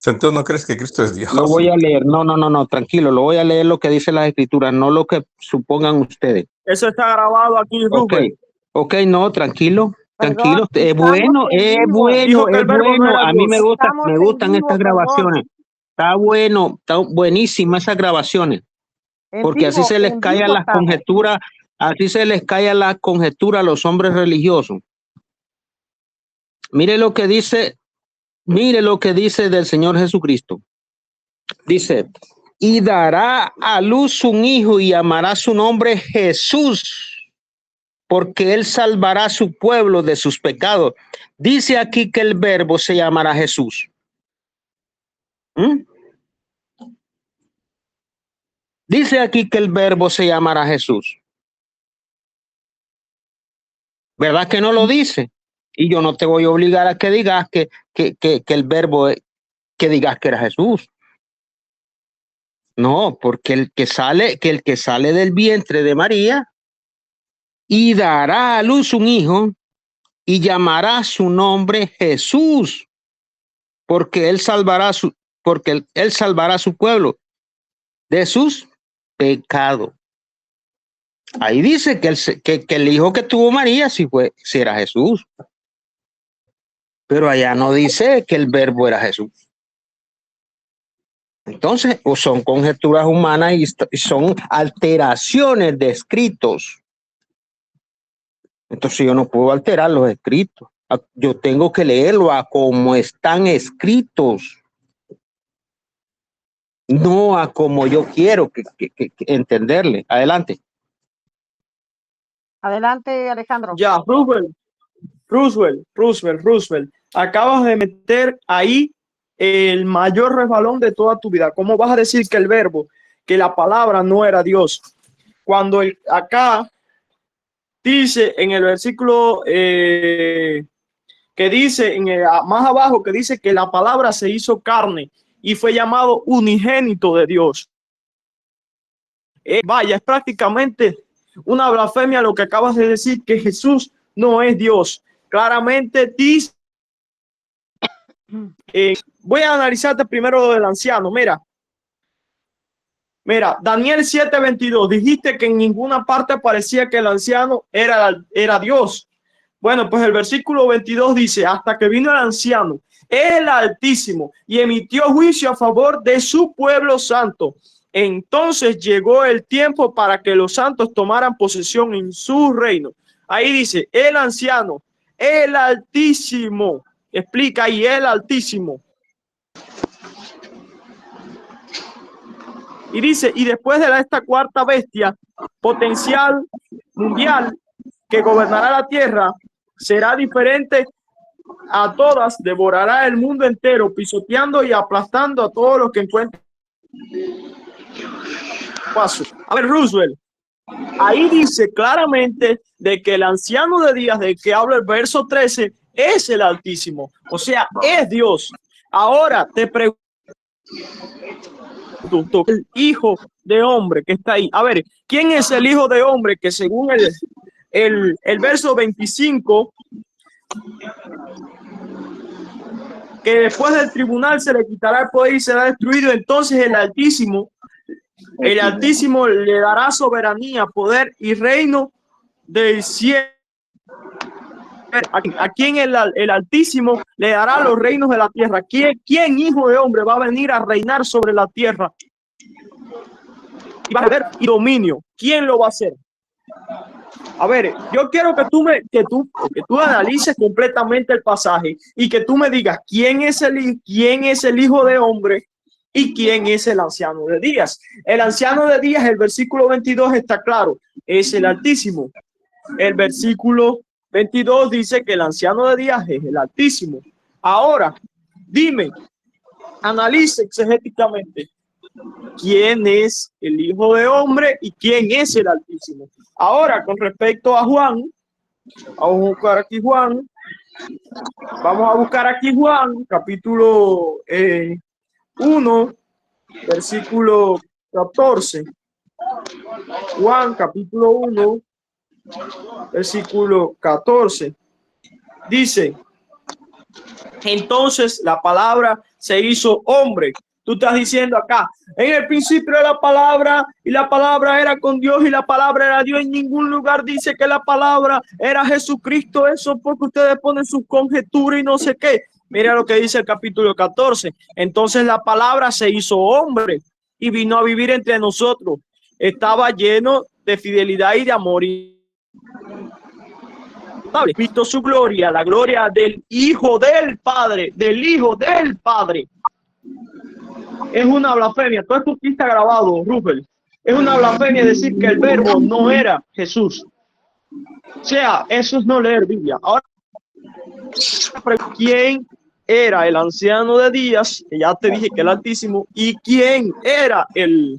Entonces, ¿no crees que Cristo es Dios? Lo voy a leer, no, tranquilo, lo voy a leer lo que dice las escrituras, no lo que supongan ustedes. Eso está grabado aquí, Rubén. Ok, no, tranquilo. Perdón, Es bueno. Dijo que el verbo no era A mí me Dios. gustan estas grabaciones. Está bueno, está buenísima esas grabaciones, En porque así vivo, se les en caen vivo las estamos. conjeturas, así se les cae la conjetura a los hombres religiosos. Mire lo que dice del Señor Jesucristo. Dice, y dará a luz un hijo y llamará su nombre Jesús, porque él salvará a su pueblo de sus pecados. Dice aquí que el verbo se llamará Jesús. ¿Mm? Dice aquí que el verbo se llamará Jesús. ¿Verdad que no lo dice? Y yo no te voy a obligar a que digas que el verbo, que digas que era Jesús. No, porque el que sale del vientre de María y dará a luz un hijo y llamará su nombre Jesús, porque él salvará a su pueblo de sus pecados. Ahí dice que el hijo que tuvo María si era Jesús. Pero allá no dice que el verbo era Jesús. Entonces, o son conjeturas humanas y son alteraciones de escritos. Entonces yo no puedo alterar los escritos. Yo tengo que leerlo a como están escritos, no a como yo quiero que entenderle. Adelante. Adelante, Alejandro. Ya, Roosevelt, acabas de meter ahí el mayor resbalón de toda tu vida. ¿Cómo vas a decir que el verbo, que la palabra no era Dios? Cuando acá dice en el versículo que dice más abajo, que dice que la palabra se hizo carne y fue llamado unigénito de Dios. Vaya, es prácticamente una blasfemia lo que acabas de decir, que Jesús no es Dios. Claramente dice, voy a analizarte primero lo del anciano. Mira, Daniel 7:22, dijiste que en ninguna parte parecía que el anciano era Dios. Bueno, pues el versículo 22 dice, hasta que vino el anciano, el Altísimo, y emitió juicio a favor de su pueblo santo. Entonces llegó el tiempo para que los santos tomaran posesión en su reino. Ahí dice, el anciano, el Altísimo. Explica ahí, el Altísimo. Y dice, y después de esta cuarta bestia potencial mundial que gobernará la tierra, será diferente a todas, devorará el mundo entero, pisoteando y aplastando a todos los que encuentren paso. A ver, Roosevelt, ahí dice claramente de que el anciano de días, de que habla el verso 13, es el Altísimo, o sea, es Dios. Ahora te pregunto, el hijo de hombre que está ahí. A ver, ¿quién es el hijo de hombre que según el verso 25, que después del tribunal se le quitará el poder y será destruido? Entonces el Altísimo le dará soberanía, poder y reino del cielo. ¿A quién el Altísimo le dará los reinos de la tierra? ¿Quién hijo de hombre va a venir a reinar sobre la tierra? Y va a haber dominio. ¿Quién lo va a hacer? A ver, yo quiero que tú analices completamente el pasaje y que tú me digas quién es el hijo de hombre y quién es el anciano de días. El anciano de días, el versículo 22 está claro, es el Altísimo. El versículo 22 dice que el anciano de días es el Altísimo. Ahora, dime, analice exegéticamente quién es el hijo de hombre y quién es el Altísimo. Ahora, con respecto a Juan, vamos a buscar aquí Juan, capítulo 1, versículo 14. Juan, capítulo 1, versículo 14. Dice, entonces la palabra se hizo hombre. Tú estás diciendo acá, en el principio era la palabra y la palabra era con Dios y la palabra era Dios. En ningún lugar dice que la palabra era Jesucristo. Eso porque ustedes ponen sus conjeturas y no sé qué. Mira lo que dice el capítulo 14. Entonces la palabra se hizo hombre y vino a vivir entre nosotros. Estaba lleno de fidelidad y de amor. Visto su gloria, la gloria del Hijo del Padre, del Hijo del Padre. Es una blasfemia. Todo esto aquí está grabado, Rubel. Es una blasfemia decir que el verbo no era Jesús. O sea, eso es no leer Biblia. Ahora, ¿quién era el anciano de días? Que ya te dije que el Altísimo. ¿Y quién era el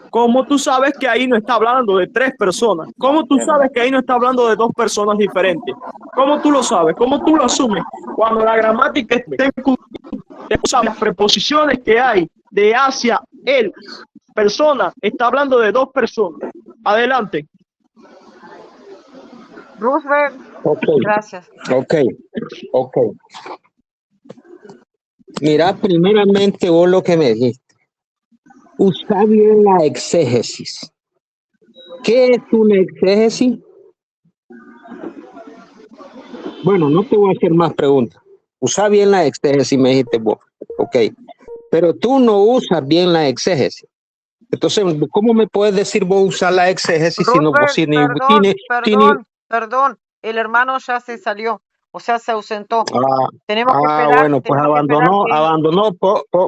¿Cómo tú sabes que ahí no está hablando de tres personas? ¿Cómo tú sabes que ahí no está hablando de dos personas diferentes? ¿Cómo tú lo sabes? ¿Cómo tú lo asumes? Cuando la gramática está en las preposiciones que hay de hacia él, persona, está hablando de dos personas. Adelante. Roosevelt, Ok, gracias. ok. Mira, primeramente vos lo que me dijiste. Usa bien la exégesis. ¿Qué es una exégesis? Bueno, no te voy a hacer más preguntas. Usa bien la exégesis, me dijiste vos. Ok. Pero tú no usas bien la exégesis. Entonces, ¿cómo me puedes decir vos usar la exégesis si no vos Roosevelt, perdón. El hermano ya se salió, o sea, se ausentó. Tenemos que bueno, pues abandonó,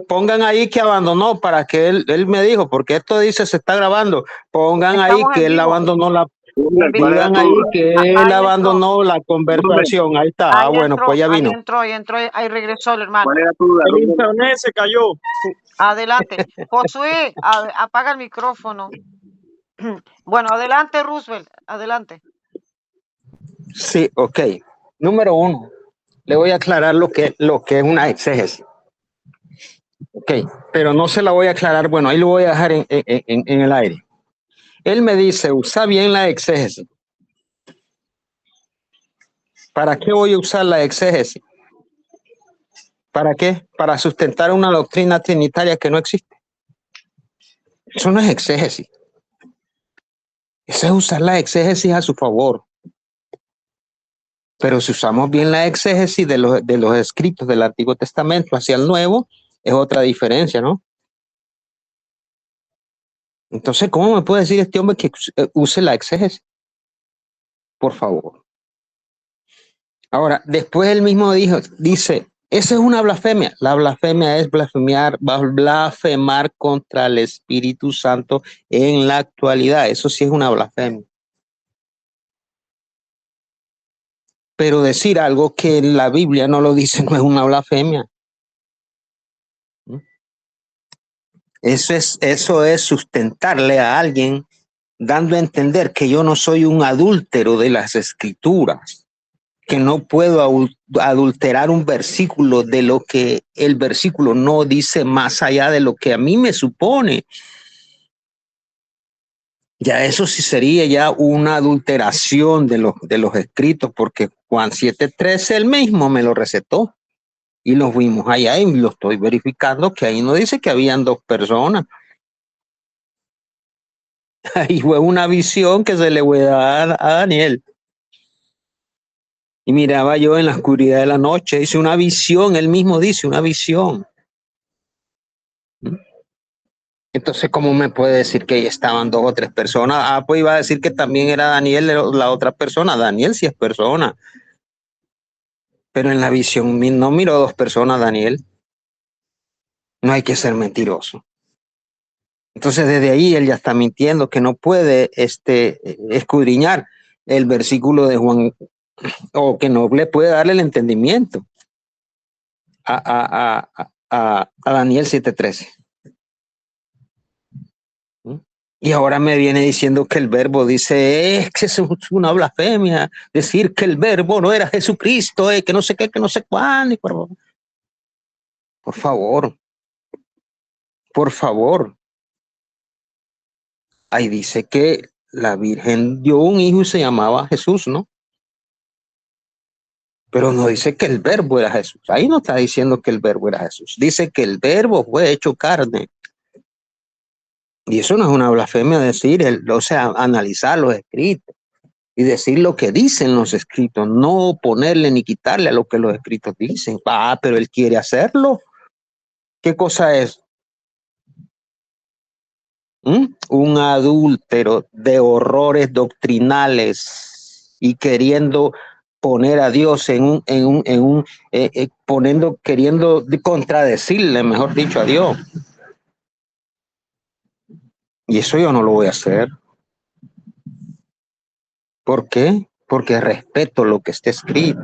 pongan ahí que abandonó para que él me dijo, porque esto dice se está grabando, pongan ahí Estamos que en él vivo. abandonó digan ahí que Ahí él entró. abandonó la conversación, ahí está, Ahí bueno, entró, pues ya vino. ahí entró, ahí regresó el hermano. El internet se cayó. Adelante. Josué, apaga el micrófono. Bueno, adelante, Roosevelt, adelante. Sí, ok. Número uno, le voy a aclarar lo que es una exégesis. Ok, pero no se la voy a aclarar, bueno, ahí lo voy a dejar en el aire. Él me dice, usa bien la exégesis. ¿Para qué voy a usar la exégesis? ¿Para qué? Para sustentar una doctrina trinitaria que no existe. Eso no es exégesis. Eso es usar la exégesis a su favor. Pero si usamos bien la exégesis de los escritos del Antiguo Testamento hacia el Nuevo, es otra diferencia, ¿no? Entonces, ¿cómo me puede decir este hombre que use la exégesis? Por favor. Ahora, después él mismo dice, esa es una blasfemia. La blasfemia es blasfemar contra el Espíritu Santo en la actualidad. Eso sí es una blasfemia. Pero decir algo que la Biblia no lo dice no es una blasfemia. Eso es sustentarle a alguien dando a entender que yo no soy un adúltero de las escrituras, que no puedo adulterar un versículo de lo que el versículo no dice más allá de lo que a mí me supone. Ya eso sí sería ya una adulteración de los escritos, porque Juan 7:13 él mismo me lo recetó y lo vimos allá y lo estoy verificando que ahí no dice que habían dos personas. Ahí fue una visión que se le fue a dar a Daniel. Y miraba yo en la oscuridad de la noche, dice una visión, él mismo dice una visión. Entonces, ¿cómo me puede decir que ahí estaban dos o tres personas? Pues iba a decir que también era Daniel la otra persona. Daniel sí es persona. Pero en la visión no miró dos personas, Daniel. No hay que ser mentiroso. Entonces, desde ahí él ya está mintiendo, que no puede escudriñar el versículo de Juan, o que no le puede darle el entendimiento a Daniel 7:13. Y ahora me viene diciendo que el verbo dice, es que es una blasfemia, decir que el verbo no era Jesucristo, que no sé qué, que no sé cuándo. Por favor, por favor. Ahí dice que la Virgen dio un hijo y se llamaba Jesús, ¿no? Pero no dice que el verbo era Jesús. Ahí no está diciendo que el verbo era Jesús. Dice que el verbo fue hecho carne. Y eso no es una blasfemia decir, o sea, analizar los escritos y decir lo que dicen los escritos, no ponerle ni quitarle a lo que los escritos dicen. Ah, pero él quiere hacerlo. ¿Qué cosa es? Un adúltero de horrores doctrinales y queriendo poner a Dios queriendo contradecirle, mejor dicho, a Dios. Y eso yo no lo voy a hacer. ¿Por qué? Porque respeto lo que está escrito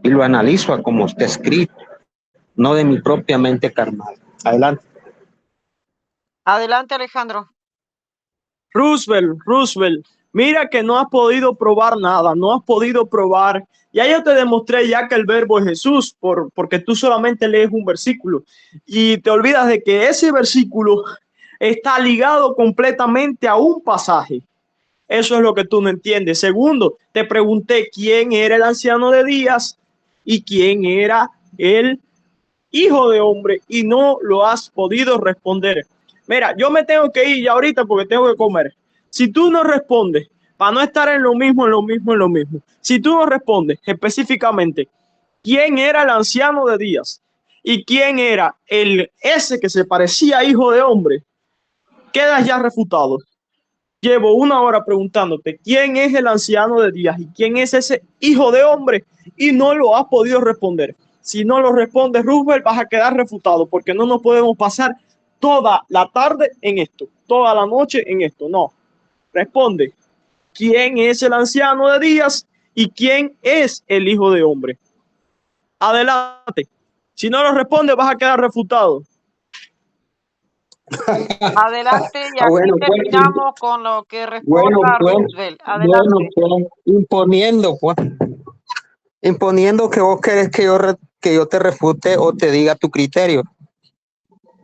y lo analizo a como está escrito, no de mi propia mente carnal. Adelante. Adelante, Alejandro. Roosevelt, mira que no has podido probar nada, no has podido probar. Ya yo te demostré ya que el verbo es Jesús, porque tú solamente lees un versículo y te olvidas de que ese versículo está ligado completamente a un pasaje. Eso es lo que tú no entiendes. Segundo, te pregunté quién era el anciano de días y quién era el hijo de hombre y no lo has podido responder. Mira, yo me tengo que ir ya ahorita porque tengo que comer. Si tú no respondes, para no estar en lo mismo, si tú no respondes específicamente quién era el anciano de días y quién era ese que se parecía a hijo de hombre, quedas ya refutado. Llevo 1 hora preguntándote quién es el anciano de días y quién es ese hijo de hombre y no lo has podido responder. Si no lo respondes, Roosevelt, vas a quedar refutado porque no nos podemos pasar toda la tarde en esto, toda la noche en esto. No, responde. ¿Quién es el anciano de días y quién es el hijo de hombre? Adelante. Si no lo respondes, vas a quedar refutado. Adelante, y aquí Bueno, terminamos con lo que responda Roosevelt. Adelante. Imponiendo que vos querés que yo te refute o te diga tu criterio.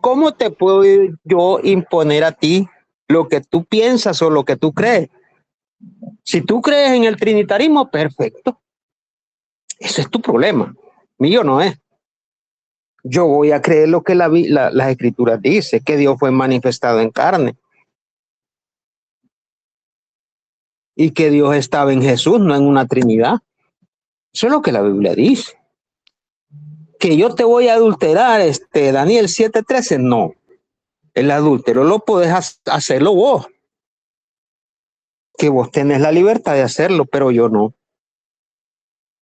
¿Cómo te puedo yo imponer a ti lo que tú piensas o lo que tú crees? Si tú crees en el trinitarismo, perfecto. Ese es tu problema. Mío no es. Yo voy a creer lo que las escrituras dice, que Dios fue manifestado en carne. Y que Dios estaba en Jesús, no en una trinidad. Eso es lo que la Biblia dice. Que yo te voy a adulterar, Daniel 7:13, no. El adúltero lo podés hacerlo vos. Que vos tenés la libertad de hacerlo, pero yo no.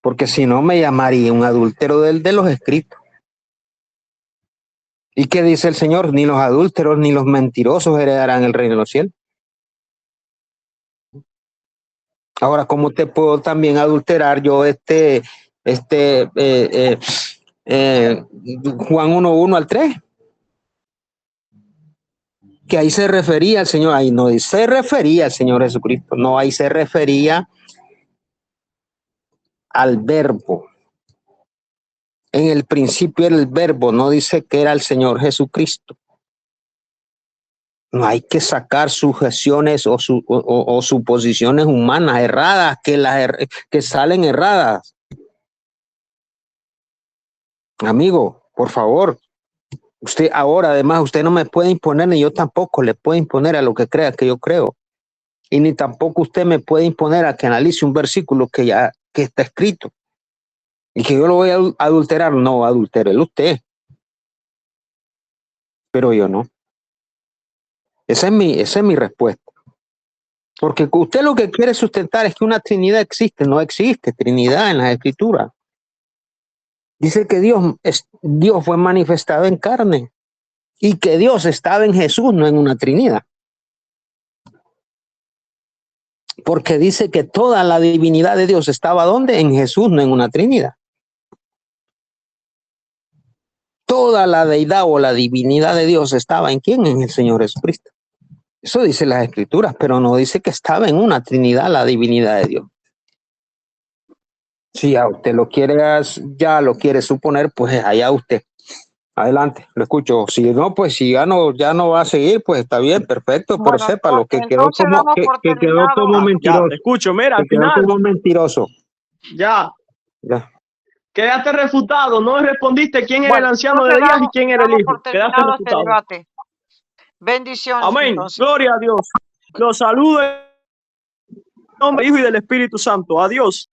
Porque si no me llamaría un adúltero de los escritos. ¿Y qué dice el Señor? Ni los adúlteros ni los mentirosos heredarán el reino de los cielos. Ahora, ¿cómo te puedo también adulterar yo Juan 1:1 al 3? Que ahí se refería al Señor, ahí no se refería al Señor Jesucristo, no, ahí se refería al verbo. En el principio era el verbo, no dice que era el Señor Jesucristo. No hay que sacar sujeciones o suposiciones humanas erradas que salen erradas. Amigo, por favor, usted ahora además usted no me puede imponer ni yo tampoco le puedo imponer a lo que crea que yo creo. Y ni tampoco usted me puede imponer a que analice un versículo que está escrito. Y que yo lo voy a adulterar, no, adultérelo usted. Pero yo no. Esa es mi respuesta. Porque usted lo que quiere sustentar es que una Trinidad existe. No existe Trinidad en las Escrituras. Dice que Dios fue manifestado en carne y que Dios estaba en Jesús, no en una Trinidad. Porque dice que toda la divinidad de Dios estaba ¿dónde? En Jesús, no en una Trinidad. Toda la deidad o la divinidad de Dios estaba ¿en quién? En el Señor Jesucristo. Eso dice las Escrituras, pero no dice que estaba en una Trinidad la divinidad de Dios. Si a usted ya lo quiere suponer, pues allá usted. Adelante, lo escucho. Si no, pues si ya no va a seguir, pues está bien, perfecto, pero Bueno, sepa lo que quedó entonces damos por quedó terminado. como mentiroso. Ya, te escucho, mira, al Quedó final. como mentiroso. Ya. Quedaste refutado, no respondiste quién era el Bueno, anciano de días y quién era el damos hijo. por Quedaste terminado este refutado. debate. Bendiciones. Amén. Entonces. Gloria a Dios. Los saludo en nombre del Hijo y del Espíritu Santo. Adiós.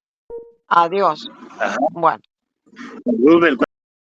Adiós. Bueno.